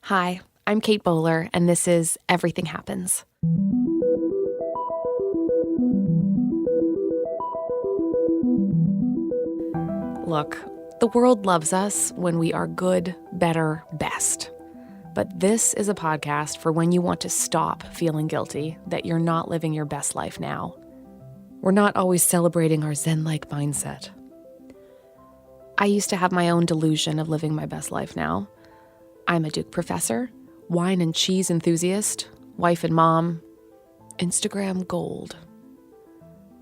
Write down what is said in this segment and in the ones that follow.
Hi, I'm Kate Bowler, and this is Everything Happens. Look, the world loves us when we are good, better, best. But this is a podcast for when you want to stop feeling guilty that you're not living your best life now. We're not always celebrating our Zen-like mindset. I used to have my own delusion of living my best life now. I'm a Duke professor, wine and cheese enthusiast, wife and mom, Instagram gold.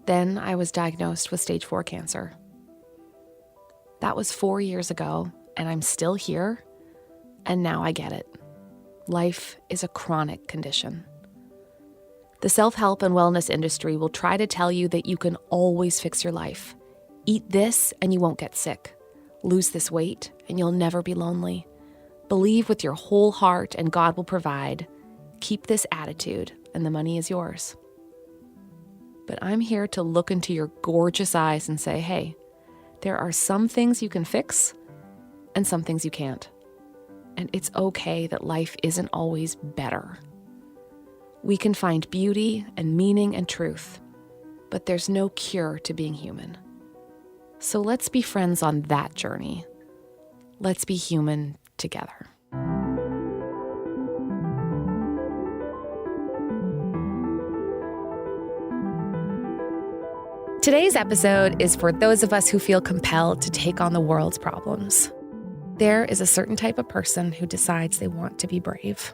Then I was diagnosed with stage 4 cancer. That was 4 years ago, and I'm still here, and now I get it. Life is a chronic condition. The self-help and wellness industry will try to tell you that you can always fix your life. Eat this and you won't get sick. Lose this weight and you'll never be lonely. Believe with your whole heart and God will provide. Keep this attitude and the money is yours. But I'm here to look into your gorgeous eyes and say, hey, there are some things you can fix and some things you can't. And it's okay that life isn't always better. We can find beauty and meaning and truth, but there's no cure to being human. So let's be friends on that journey. Let's be human together. Today's episode is for those of us who feel compelled to take on the world's problems. There is a certain type of person who decides they want to be brave.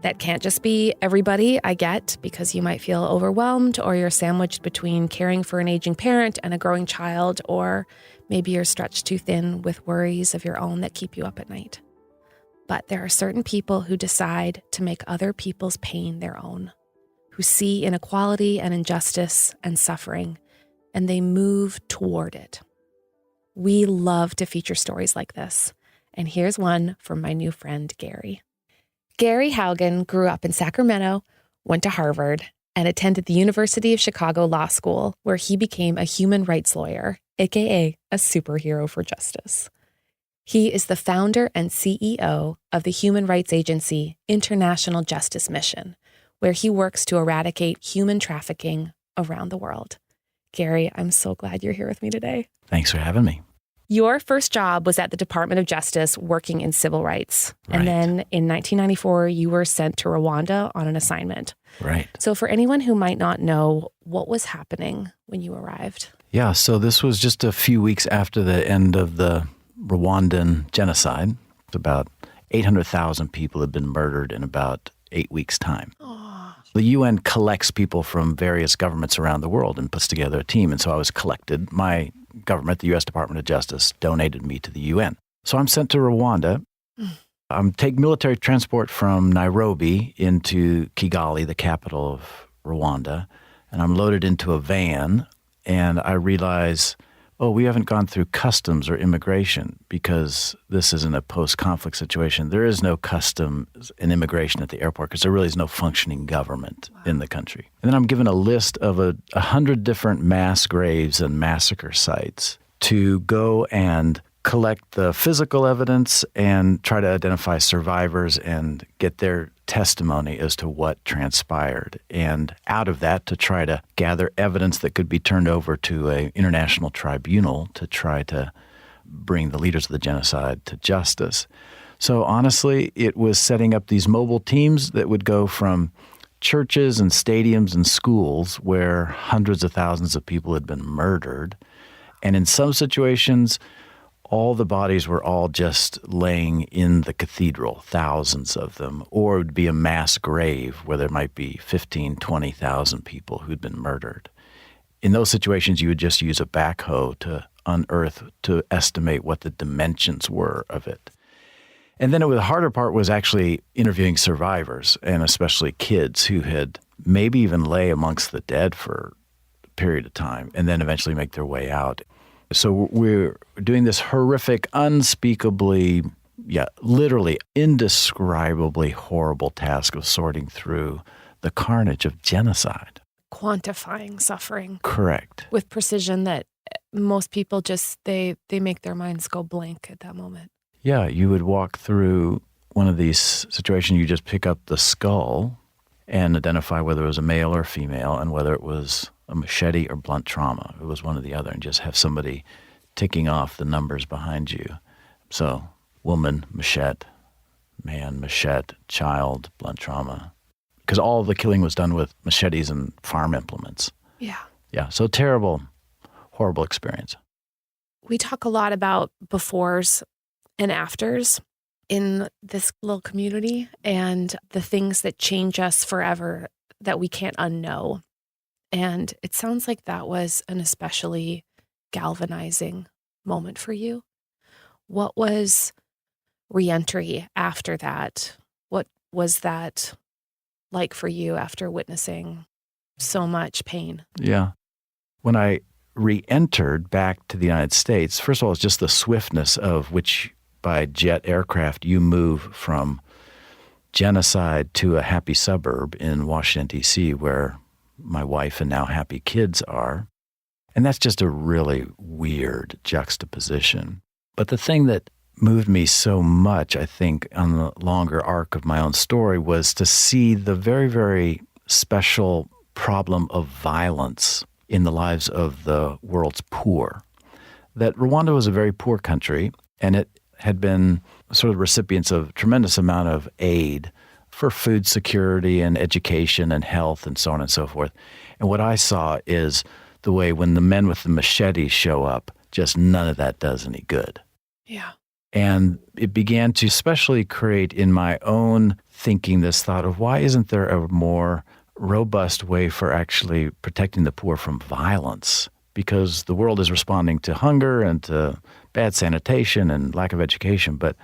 That can't just be everybody, I get, because you might feel overwhelmed or you're sandwiched between caring for an aging parent and a growing child, or maybe you're stretched too thin with worries of your own that keep you up at night. But there are certain people who decide to make other people's pain their own, who see inequality and injustice and suffering, and they move toward it. We love to feature stories like this, and here's one from my new friend, Gary. Gary Haugen grew up in Sacramento, went to Harvard, and attended the University of Chicago Law School, where he became a human rights lawyer, aka a superhero for justice. He is the founder and CEO of the human rights agency International Justice Mission, where he works to eradicate human trafficking around the world. Gary, I'm so glad you're here with me today. Thanks for having me. Your first job was at the Department of Justice working in civil rights. Right. And then in 1994, you were sent to Rwanda on an assignment. Right. So for anyone who might not know, what was happening when you arrived? Yeah, so this was just a few weeks after the end of the Rwandan genocide. About 800,000 people had been murdered in about 8 weeks' time. Oh. The UN collects people from various governments around the world and puts together a team. And so I was collected. My government, the U.S. Department of Justice, donated me to the UN. So I'm sent to Rwanda. Take military transport from Nairobi into Kigali, the capital of Rwanda, and I'm loaded into a van, and I realize, we haven't gone through customs or immigration because this isn't a post-conflict situation. There is no customs and immigration at the airport because there really is no functioning government in the country. And then I'm given a list of 100 different mass graves and massacre sites to go and collect the physical evidence and try to identify survivors and get their testimony as to what transpired. And out of that, to try to gather evidence that could be turned over to an international tribunal to try to bring the leaders of the genocide to justice. So honestly, it was setting up these mobile teams that would go from churches and stadiums and schools where hundreds of thousands of people had been murdered. And in some situations, all the bodies were all just laying in the cathedral, thousands of them, or it would be a mass grave where there might be 15, 20,000 people who'd been murdered. In those situations, you would just use a backhoe to unearth, to estimate what the dimensions were of it. And then the harder part was actually interviewing survivors, and especially kids who had maybe even lay amongst the dead for a period of time and then eventually make their way out. So we're doing this horrific, unspeakably, literally indescribably horrible task of sorting through the carnage of genocide. Quantifying suffering. Correct. With precision that most people just, they make their minds go blank at that moment. Yeah, you would walk through one of these situations, you just pick up the skull and identify whether it was a male or female and whether it was a machete or blunt trauma. It was one or the other, and just have somebody ticking off the numbers behind you. So woman, machete, man, machete, child, blunt trauma. Because all of the killing was done with machetes and farm implements. Yeah. Yeah, so terrible, horrible experience. We talk a lot about befores and afters in this little community and the things that change us forever that we can't unknow. And it sounds like that was an especially galvanizing moment for you. What was reentry after that? What was that like for you after witnessing so much pain? Yeah. When I re-entered back to the United States, first of all, it's just the swiftness of which by jet aircraft you move from genocide to a happy suburb in Washington, D.C., where my wife and now happy kids are. And that's just a really weird juxtaposition. But the thing that moved me so much, I think, on the longer arc of my own story was to see the very, very special problem of violence in the lives of the world's poor. That Rwanda was a very poor country, and it had been sort of recipients of a tremendous amount of aid for food security and education and health and so on and so forth. And what I saw is the way when the men with the machetes show up, just none of that does any good. Yeah. And it began to especially create in my own thinking this thought of why isn't there a more robust way for actually protecting the poor from violence? Because the world is responding to hunger and to bad sanitation and lack of education, but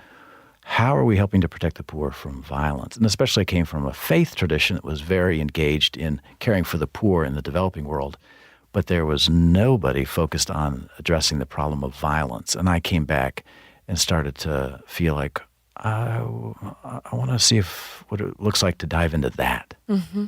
how are we helping to protect the poor from violence? And especially came from a faith tradition that was very engaged in caring for the poor in the developing world, but there was nobody focused on addressing the problem of violence. And I came back and started to feel like I want to see what it looks like to dive into that. Mm-hmm.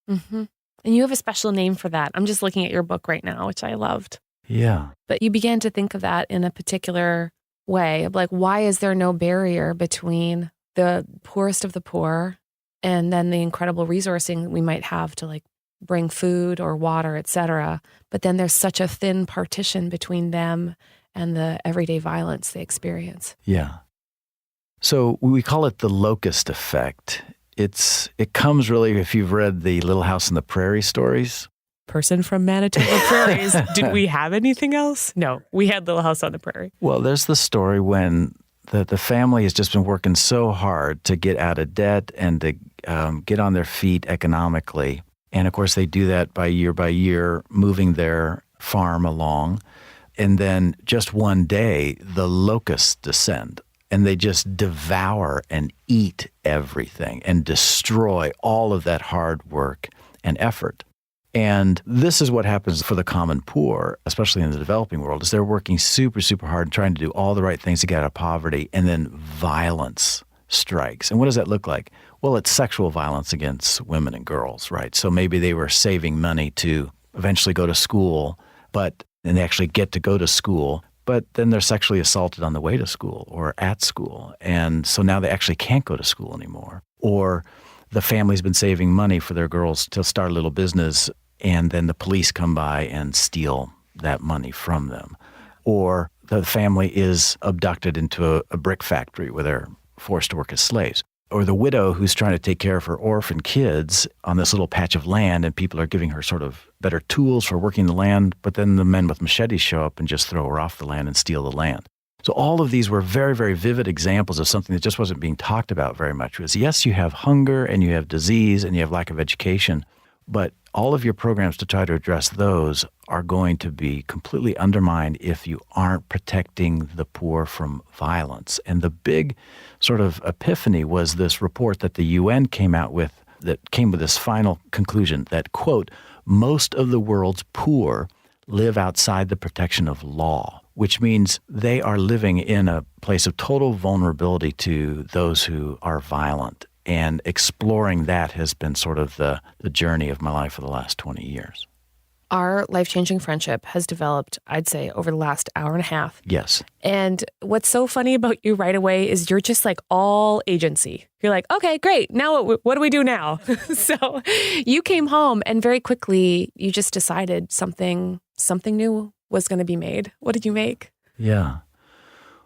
Mm-hmm. And you have a special name for that. I'm just looking at your book right now, which I loved. Yeah. But you began to think of that in a particular way of like, why is there no barrier between the poorest of the poor and then the incredible resourcing we might have to like bring food or water, et cetera. But then there's such a thin partition between them and the everyday violence they experience. Yeah. So we call it the locust effect. It comes really, if you've read the Little House on the Prairie stories. Person from Manitoba Prairies. Did we have anything else? No, we had Little House on the Prairie. Well, there's the story when the family has just been working so hard to get out of debt and to get on their feet economically. And of course, they do that by year, moving their farm along. And then just one day, the locusts descend. And they just devour and eat everything and destroy all of that hard work and effort. And this is what happens for the common poor, especially in the developing world, is they're working super, super hard and trying to do all the right things to get out of poverty, and then violence strikes. And what does that look like? Well, it's sexual violence against women and girls, right? So maybe they were saving money to eventually go to school, and they actually get to go to school, but then they're sexually assaulted on the way to school or at school. And so now they actually can't go to school anymore. Or the family's been saving money for their girls to start a little business, and then the police come by and steal that money from them. Or the family is abducted into a brick factory where they're forced to work as slaves. Or the widow who's trying to take care of her orphan kids on this little patch of land, and people are giving her sort of better tools for working the land, but then the men with machetes show up and just throw her off the land and steal the land. So all of these were very, very vivid examples of something that just wasn't being talked about very much. It was, yes, you have hunger and you have disease and you have lack of education, but all of your programs to try to address those are going to be completely undermined if you aren't protecting the poor from violence. And the big sort of epiphany was this report that the UN came out with that came with this final conclusion that, quote, most of the world's poor live outside the protection of law, which means they are living in a place of total vulnerability to those who are violent. And exploring that has been sort of the journey of my life for the last 20 years. Our life-changing friendship has developed, I'd say, over the last hour and a half. Yes. And what's so funny about you right away is you're just like all agency. You're like, okay, great. Now what do we do now? So you came home and very quickly you just decided something new was going to be made. What did you make? Yeah.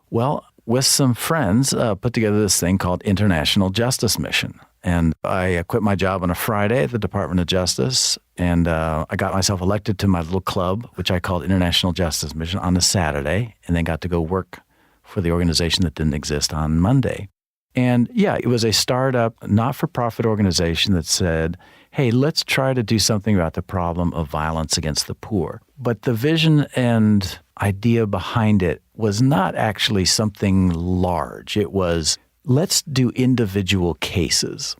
Well, with some friends, put together this thing called International Justice Mission. And I quit my job on a Friday at the Department of Justice, and I got myself elected to my little club, which I called International Justice Mission, on a Saturday, and then got to go work for the organization that didn't exist on Monday. And yeah, it was a startup, not-for-profit organization that said, hey, let's try to do something about the problem of violence against the poor. But the vision and idea behind it was not actually something large. It was, let's do individual cases.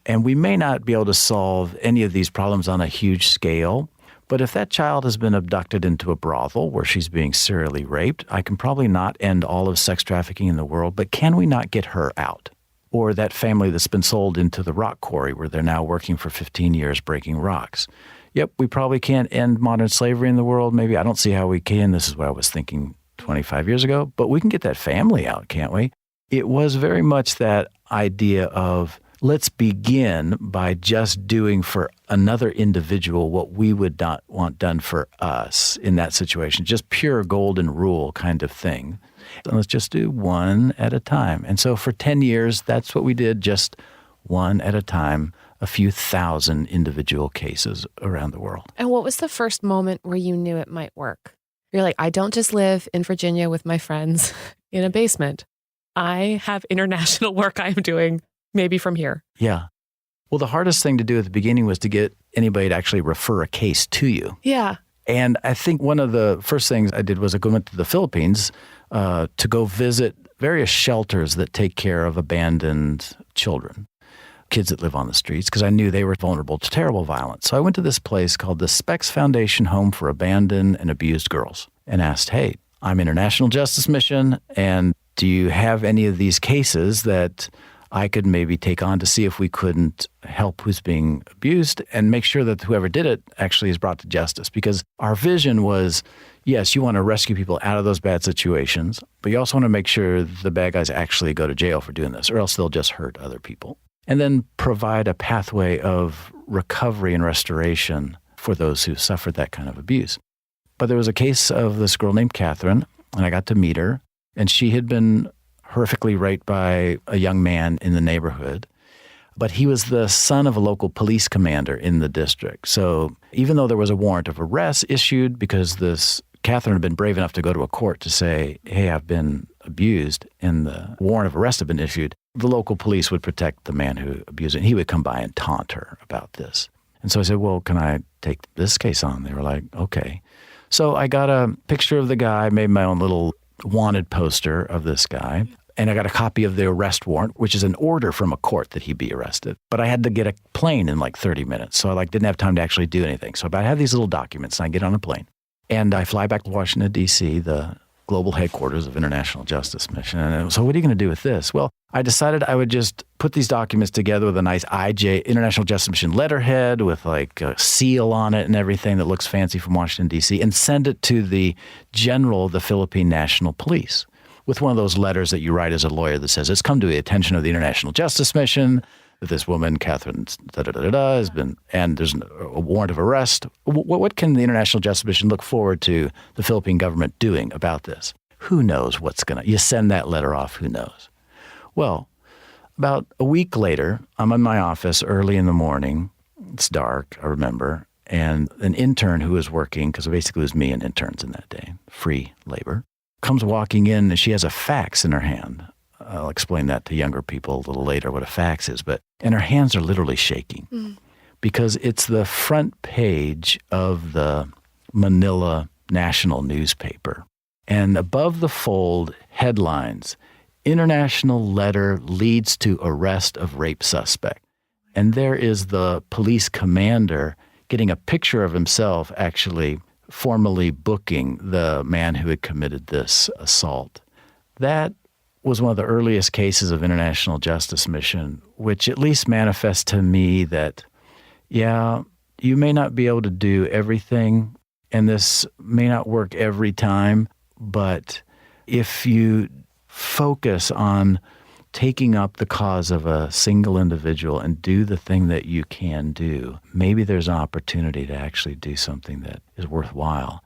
And we may not be able to solve any of these problems on a huge scale, but if that child has been abducted into a brothel where she's being serially raped, I can probably not end all of sex trafficking in the world, but can we not get her out? Or that family that's been sold into the rock quarry where they're now working for 15 years breaking rocks. Yep, we probably can't end modern slavery in the world. Maybe I don't see how we can. This is what I was thinking 25 years ago. But we can get that family out, can't we? It was very much that idea of let's begin by just doing for another individual what we would not want done for us in that situation. Just pure golden rule kind of thing. And let's just do one at a time. And so for 10 years, that's what we did, just one at a time, a few thousand individual cases around the world. And what was the first moment where you knew it might work? You're like, I don't just live in Virginia with my friends in a basement. I have international work I'm doing, maybe from here. Yeah. Well, the hardest thing to do at the beginning was to get anybody to actually refer a case to you. Yeah. And I think one of the first things I did was I went to the Philippines to go visit various shelters that take care of abandoned children, kids that live on the streets, because I knew they were vulnerable to terrible violence. So I went to this place called the Specs Foundation Home for Abandoned and Abused Girls and asked, hey, I'm International Justice Mission, and do you have any of these cases that I could maybe take on to see if we couldn't help who's being abused and make sure that whoever did it actually is brought to justice? Because our vision was, yes, you want to rescue people out of those bad situations, but you also want to make sure the bad guys actually go to jail for doing this, or else they'll just hurt other people. And then provide a pathway of recovery and restoration for those who suffered that kind of abuse. But there was a case of this girl named Catherine, and I got to meet her, and she had been horrifically raped by a young man in the neighborhood. But he was the son of a local police commander in the district. So even though there was a warrant of arrest issued because this Catherine had been brave enough to go to a court to say, hey, I've been abused, and the warrant of arrest had been issued, the local police would protect the man who abused her, and he would come by and taunt her about this. And so I said, well, can I take this case on? They were like, okay. So I got a picture of the guy, made my own little wanted poster of this guy, and I got a copy of the arrest warrant, which is an order from a court that he be arrested. But I had to get a plane in like 30 minutes, so I didn't have time to actually do anything. So I have these little documents, and I get on a plane, and I fly back to Washington, D.C., the global headquarters of International Justice Mission. And so what are you going to do with this? Well, I decided I would just put these documents together with a nice IJ, International Justice Mission letterhead with like a seal on it and everything that looks fancy from Washington, D.C., and send it to the general of the Philippine National Police with one of those letters that you write as a lawyer that says, it's come to the attention of the International Justice Mission that this woman, Catherine, has been, and there's a warrant of arrest. What can the International Justice Mission look forward to the Philippine government doing about this? Who knows what's you send that letter off, who knows? Well, about a week later, I'm in my office early in the morning. It's dark, I remember, and an intern who was working, because basically it was me and interns in that day, free labor, comes walking in, and she has a fax in her hand. I'll explain that to younger people a little later, what a fax is. And her hands are literally shaking because it's the front page of the Manila national newspaper. And above the fold, headlines, International Letter Leads to Arrest of Rape Suspect. And there is the police commander getting a picture of himself actually formally booking the man who had committed this assault. That was one of the earliest cases of International Justice Mission, which at least manifests to me that, yeah, you may not be able to do everything, and this may not work every time, but if you focus on taking up the cause of a single individual and do the thing that you can do, maybe there's an opportunity to actually do something that is worthwhile.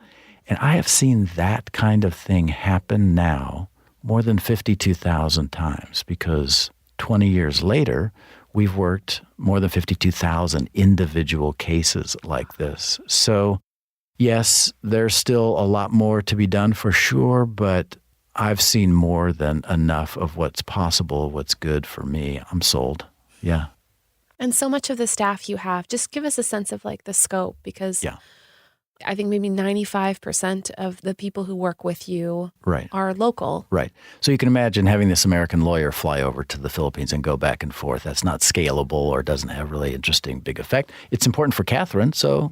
And I have seen that kind of thing happen now more than 52,000 times, because 20 years later, we've worked more than 52,000 individual cases like this. So yes, there's still a lot more to be done for sure, but I've seen more than enough of what's possible, what's good for me. I'm sold. Yeah. And so much of the staff you have, just give us a sense of like the scope, because I think maybe 95% of the people who work with you are local. Right. So you can imagine having this American lawyer fly over to the Philippines and go back and forth. That's not scalable or doesn't have really interesting big effect. It's important for Catherine, so,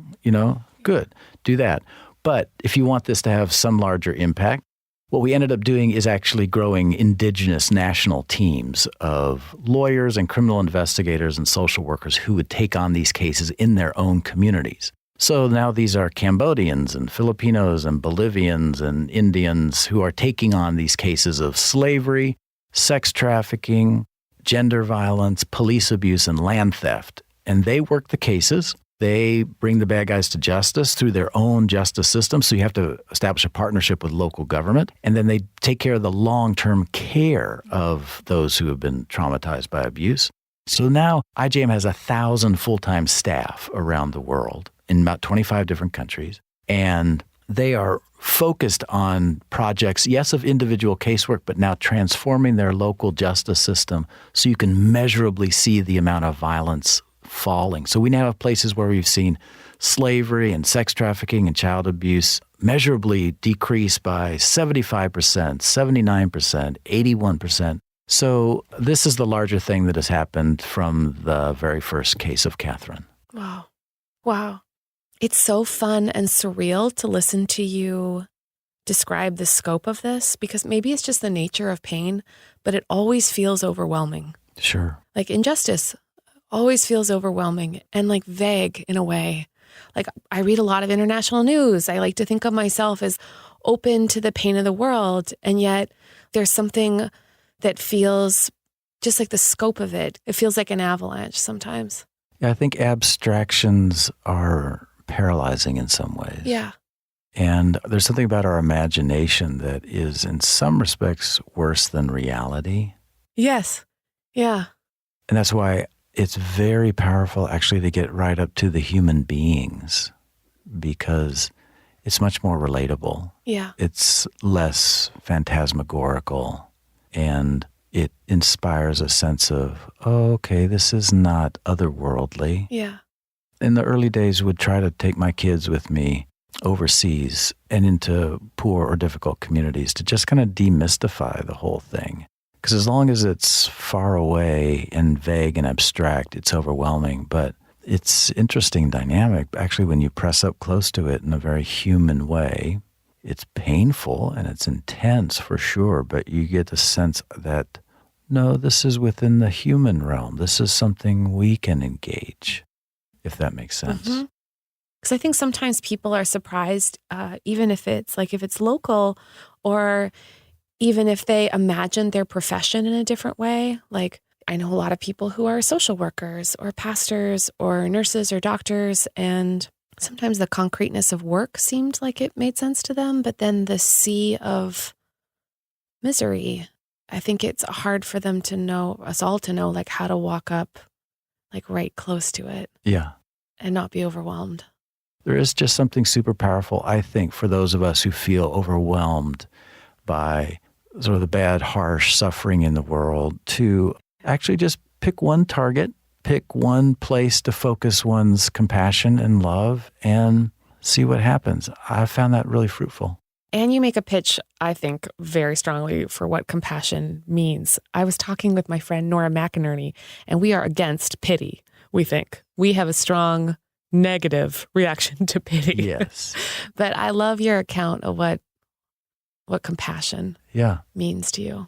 good. Do that. But if you want this to have some larger impact, what we ended up doing is actually growing indigenous national teams of lawyers and criminal investigators and social workers who would take on these cases in their own communities. So now these are Cambodians and Filipinos and Bolivians and Indians who are taking on these cases of slavery, sex trafficking, gender violence, police abuse, and land theft. And they work the cases. They bring the bad guys to justice through their own justice system. So you have to establish a partnership with local government. And then they take care of the long-term care of those who have been traumatized by abuse. So now IJM has 1,000 full-time staff around the world in about 25 different countries. And they are focused on projects, yes, of individual casework, but now transforming their local justice system so you can measurably see the amount of violence falling. So we now have places where we've seen slavery and sex trafficking and child abuse measurably decrease by 75%, 79%, 81%. So this is the larger thing that has happened from the very first case of Catherine. Wow. Wow. It's so fun and surreal to listen to you describe the scope of this, because maybe it's just the nature of pain, but it always feels overwhelming. Sure. Like injustice always feels overwhelming and like vague in a way. Like I read a lot of international news. I like to think of myself as open to the pain of the world. And yet there's something that feels just like the scope of it. It feels like an avalanche sometimes. Yeah, I think abstractions are paralyzing in some ways. Yeah. And there's something about our imagination that is in some respects worse than reality. Yes. Yeah. And that's why it's very powerful actually to get right up to the human beings, because it's much more relatable. Yeah. It's less phantasmagorical, and it inspires a sense of, oh, okay, this is not otherworldly. Yeah. In the early days, would try to take my kids with me overseas and into poor or difficult communities to just kind of demystify the whole thing. Because as long as it's far away and vague and abstract, it's overwhelming. But it's interesting dynamic. Actually, when you press up close to it in a very human way, it's painful and it's intense for sure, but you get the sense that, no, this is within the human realm. This is something we can engage, if that makes sense. Mm-hmm. Because I think sometimes people are surprised, even if it's local, or even if they imagine their profession in a different way. Like I know a lot of people who are social workers or pastors or nurses or doctors, and sometimes the concreteness of work seemed like it made sense to them, but then the sea of misery, I think it's hard for them to know, us all to know, like how to walk up, like right close to it. Yeah. And not be overwhelmed. There is just something super powerful, I think, for those of us who feel overwhelmed by sort of the bad, harsh suffering in the world, to actually just pick one target, pick one place to focus one's compassion and love, and see what happens. I found that really fruitful. And you make a pitch, I think, very strongly for what compassion means. I was talking with my friend Nora McInerney, and we are against pity, we think. We have a strong negative reaction to pity. Yes. But I love your account of what compassion means to you.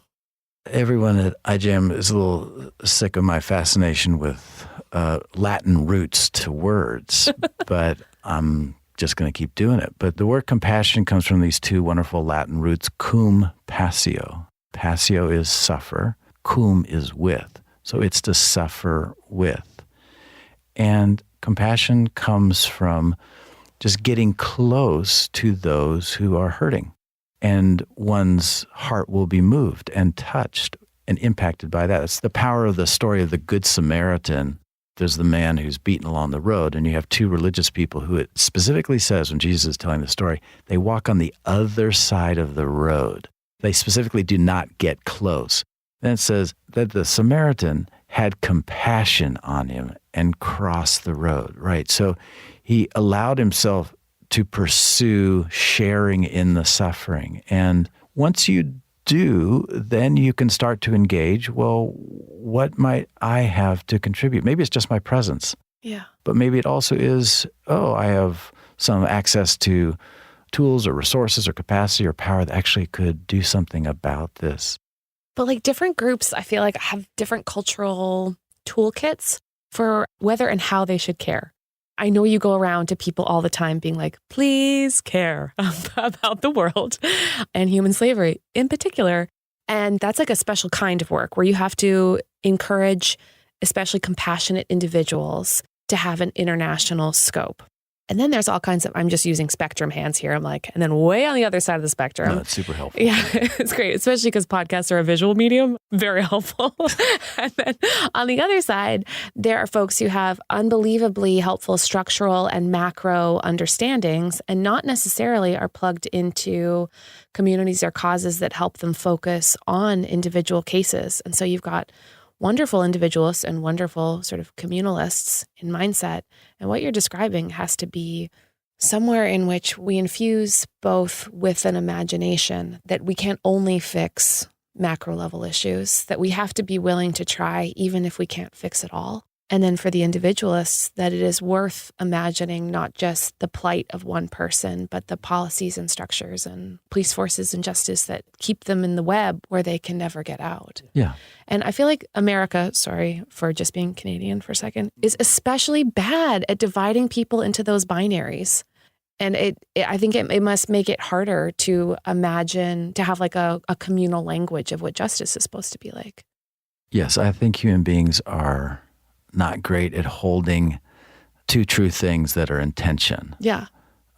Everyone at IJM is a little sick of my fascination with Latin roots to words, but I'm just going to keep doing it. But the word compassion comes from these two wonderful Latin roots, cum passio. Passio is suffer, cum is with. So it's to suffer with. And compassion comes from just getting close to those who are hurting. And one's heart will be moved and touched and impacted by that. It's the power of the story of the Good Samaritan. There's the man who's beaten along the road, and you have two religious people who it specifically says when Jesus is telling the story, they walk on the other side of the road. They specifically do not get close. Then it says that the Samaritan had compassion on him and crossed the road, right? So he allowed himself to pursue sharing in the suffering. And once you do, then you can start to engage, well, what might I have to contribute? Maybe it's just my presence. Yeah. But maybe it also is, I have some access to tools or resources or capacity or power that actually could do something about this. But like different groups, I feel like have different cultural toolkits for whether and how they should care. I know you go around to people all the time being like, please care about the world and human slavery in particular. And that's like a special kind of work where you have to encourage especially compassionate individuals to have an international scope. And then there's all kinds of, I'm just using spectrum hands here. I'm like, and then way on the other side of the spectrum. No, it's super helpful. Yeah, it's great, especially because podcasts are a visual medium. Very helpful. And then on the other side, there are folks who have unbelievably helpful structural and macro understandings and not necessarily are plugged into communities or causes that help them focus on individual cases. And so you've got wonderful individualists and wonderful sort of communalists in mindset. And what you're describing has to be somewhere in which we infuse both with an imagination that we can't only fix macro level issues, that we have to be willing to try even if we can't fix it all. And then for the individualists, that it is worth imagining not just the plight of one person, but the policies and structures and police forces and justice that keep them in the web where they can never get out. Yeah. And I feel like America, sorry for just being Canadian for a second, is especially bad at dividing people into those binaries. And I think it must make it harder to imagine, to have like a communal language of what justice is supposed to be like. Yes, I think human beings are not great at holding two true things that are in tension. Yeah.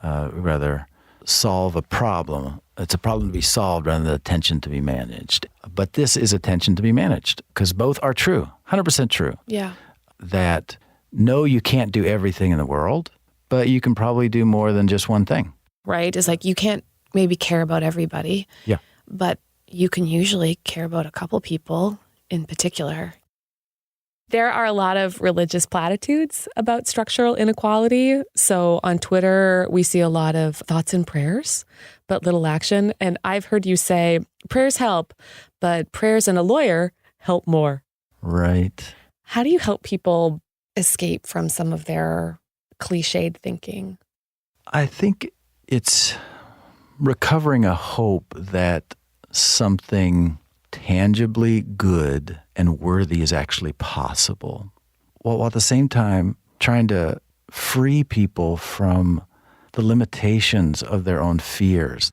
Rather solve a problem. It's a problem to be solved rather than a tension to be managed. But this is a tension to be managed because both are true, 100% true. Yeah. That no, you can't do everything in the world, but you can probably do more than just one thing. Right. It's like you can't maybe care about everybody. Yeah. But you can usually care about a couple people in particular. There are a lot of religious platitudes about structural inequality. So on Twitter, we see a lot of thoughts and prayers, but little action. And I've heard you say, prayers help, but prayers and a lawyer help more. Right. How do you help people escape from some of their cliched thinking? I think it's recovering a hope that something tangibly good and worthy is actually possible, while at the same time trying to free people from the limitations of their own fears.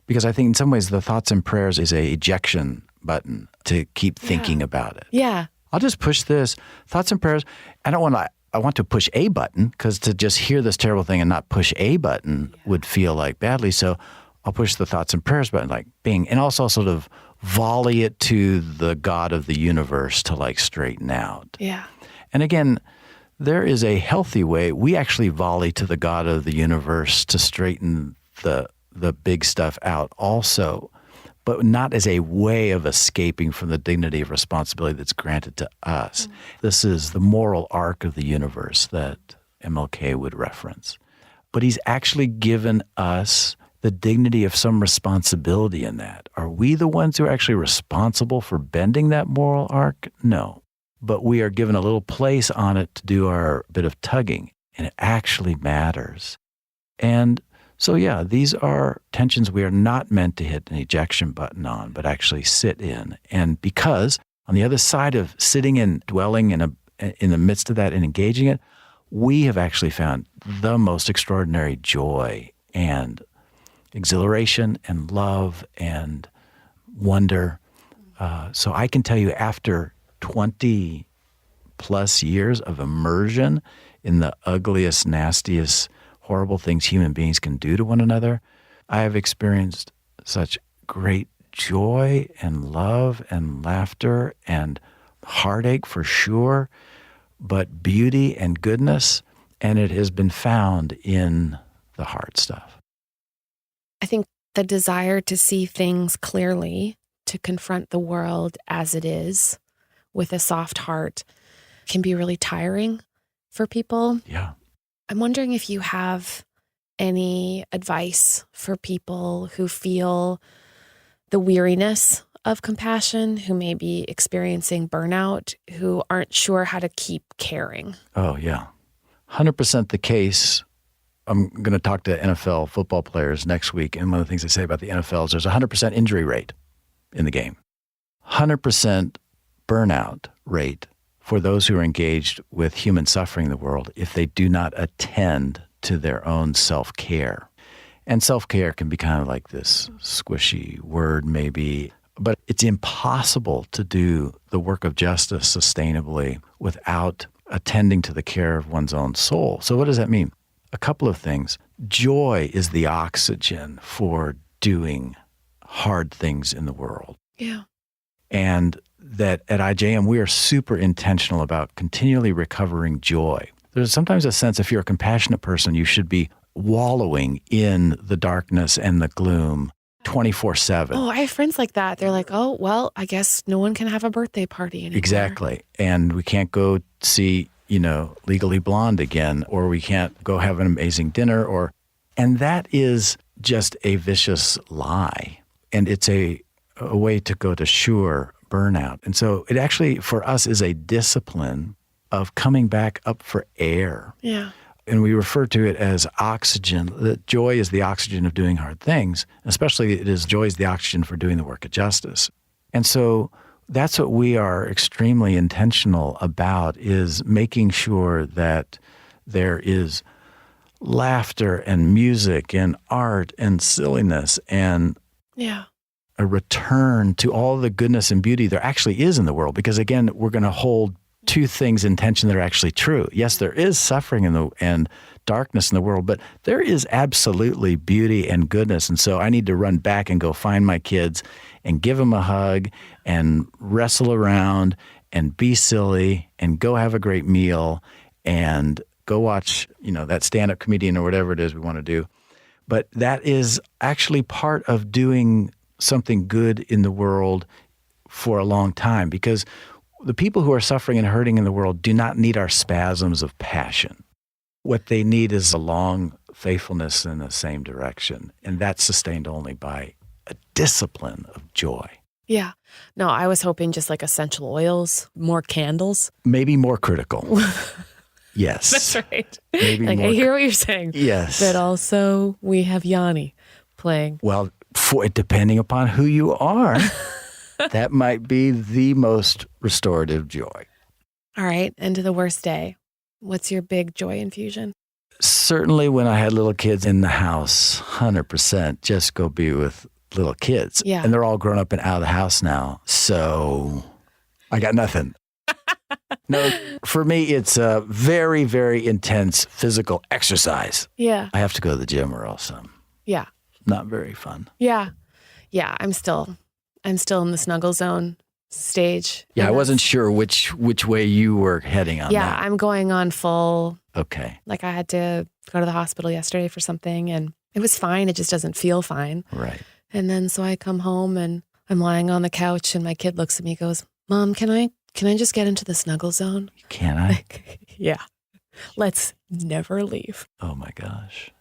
Because I think in some ways the thoughts and prayers is a ejection button to keep thinking about it. Yeah. I'll just push this. Thoughts and prayers. I want to push a button because to just hear this terrible thing and not push a button would feel like badly. So I'll push the thoughts and prayers button, like bing, and also sort of volley it to the God of the universe to like straighten out. Yeah. And again, there is a healthy way. We actually volley to the God of the universe to straighten the big stuff out also, but not as a way of escaping from the dignity of responsibility that's granted to us. Mm-hmm. This is the moral arc of the universe that MLK would reference. But he's actually given us the dignity of some responsibility in that. Are we the ones who are actually responsible for bending that moral arc? No. But we are given a little place on it to do our bit of tugging, and it actually matters. And so, yeah, these are tensions we are not meant to hit an ejection button on, but actually sit in. And because on the other side of sitting and dwelling in in the midst of that and engaging it, we have actually found the most extraordinary joy and exhilaration and love and wonder. So I can tell you, after 20 plus years of immersion in the ugliest, nastiest, horrible things human beings can do to one another, I have experienced such great joy and love and laughter and heartache for sure, but beauty and goodness, and it has been found in the hard stuff. I think the desire to see things clearly, to confront the world as it is with a soft heart, can be really tiring for people. Yeah. I'm wondering if you have any advice for people who feel the weariness of compassion, who may be experiencing burnout, who aren't sure how to keep caring. Oh, yeah. 100% the case. I'm going to talk to NFL football players next week, and one of the things they say about the NFL is there's a 100% injury rate in the game. 100% burnout rate for those who are engaged with human suffering in the world if they do not attend to their own self-care. And self-care can be kind of like this squishy word maybe, but it's impossible to do the work of justice sustainably without attending to the care of one's own soul. So what does that mean? A couple of things. Joy is the oxygen for doing hard things in the world. Yeah. And that at IJM, we are super intentional about continually recovering joy. There's sometimes a sense, if you're a compassionate person, you should be wallowing in the darkness and the gloom 24/7. Oh, I have friends like that. They're like, oh, well, I guess no one can have a birthday party anymore. Exactly. And we can't go see, Legally Blonde again, or we can't go have an amazing dinner, and that is just a vicious lie. And it's a way to go to sure burnout. And so it actually, for us, is a discipline of coming back up for air. Yeah. And we refer to it as oxygen. That joy is the oxygen of doing hard things, especially joy is the oxygen for doing the work of justice. And so that's what we are extremely intentional about, is making sure that there is laughter and music and art and silliness and a return to all the goodness and beauty there actually is in the world. Because again, we're going to hold two things in tension that are actually true. Yes, there is suffering and darkness in the world, but there is absolutely beauty and goodness. And so I need to run back and go find my kids and give them a hug and wrestle around and be silly and go have a great meal and go watch, that stand-up comedian or whatever it is we want to do. But that is actually part of doing something good in the world for a long time, because the people who are suffering and hurting in the world do not need our spasms of passion. What they need is a long faithfulness in the same direction, and that's sustained only by a discipline of joy. Yeah. No, I was hoping just like essential oils, more candles. Maybe more critical. Yes. That's right. Maybe like, more I hear what you're saying. Yes. But also we have Yanni playing. Well, depending upon who you are, that might be the most restorative joy. All right. And to the worst day. What's your big joy infusion? Certainly when I had little kids in the house, 100%, just go be with little kids. Yeah. And they're all grown up and out of the house now. So I got nothing. No, for me, it's a very, very intense physical exercise. Yeah. I have to go to the gym or else Yeah. not very fun. Yeah. Yeah. I'm still in the snuggle zone stage. Yeah, I wasn't sure which way you were heading on that. Yeah, I'm going on full. Okay. Like I had to go to the hospital yesterday for something and it was fine. It just doesn't feel fine. Right. And then so I come home and I'm lying on the couch and my kid looks at me and goes, Mom, can I just get into the snuggle zone? Can I? Yeah. Let's never leave. Oh my gosh.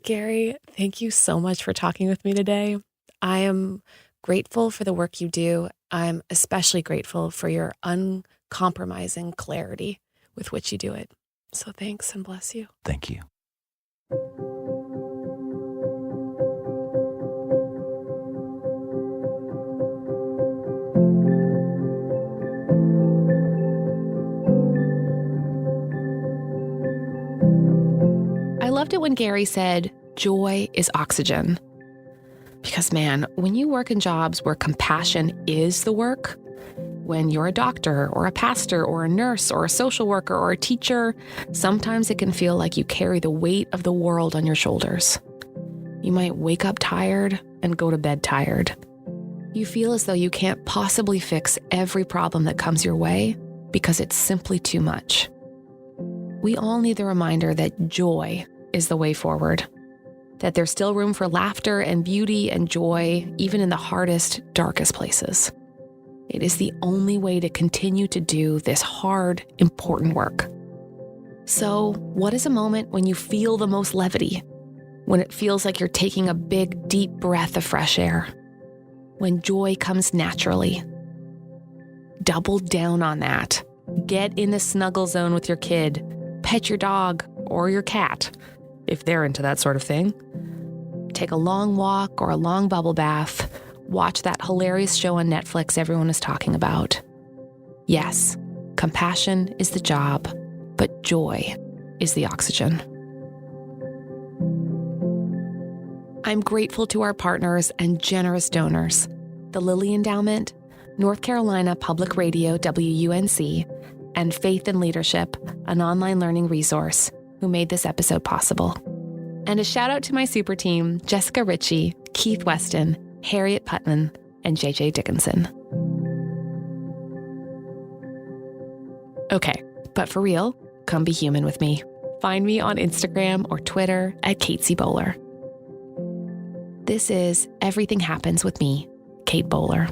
Gary, thank you so much for talking with me today. I am grateful for the work you do. I'm especially grateful for your uncompromising clarity with which you do it. So thanks and bless you. Thank you. I loved it when Gary said, joy is oxygen. Because man, when you work in jobs where compassion is the work, when you're a doctor or a pastor or a nurse or a social worker or a teacher, sometimes it can feel like you carry the weight of the world on your shoulders. You might wake up tired and go to bed tired. You feel as though you can't possibly fix every problem that comes your way because it's simply too much. We all need the reminder that joy is the way forward, that there's still room for laughter and beauty and joy, even in the hardest, darkest places. It is the only way to continue to do this hard, important work. So, what is a moment when you feel the most levity? When it feels like you're taking a big, deep breath of fresh air? When joy comes naturally? Double down on that. Get in the snuggle zone with your kid. Pet your dog or your cat, if they're into that sort of thing. Take a long walk or a long bubble bath. Watch that hilarious show on Netflix everyone is talking about. Yes, compassion is the job, but joy is the oxygen. I'm grateful to our partners and generous donors, the Lilly Endowment, North Carolina Public Radio WUNC, and Faith and Leadership, an online learning resource, who made this episode possible. And a shout out to my super team, Jessica Ritchie, Keith Weston, Harriet Putman, and JJ Dickinson. Okay, but for real, come be human with me. Find me on Instagram or Twitter at Katesy Bowler. This is Everything Happens with me, Kate Bowler.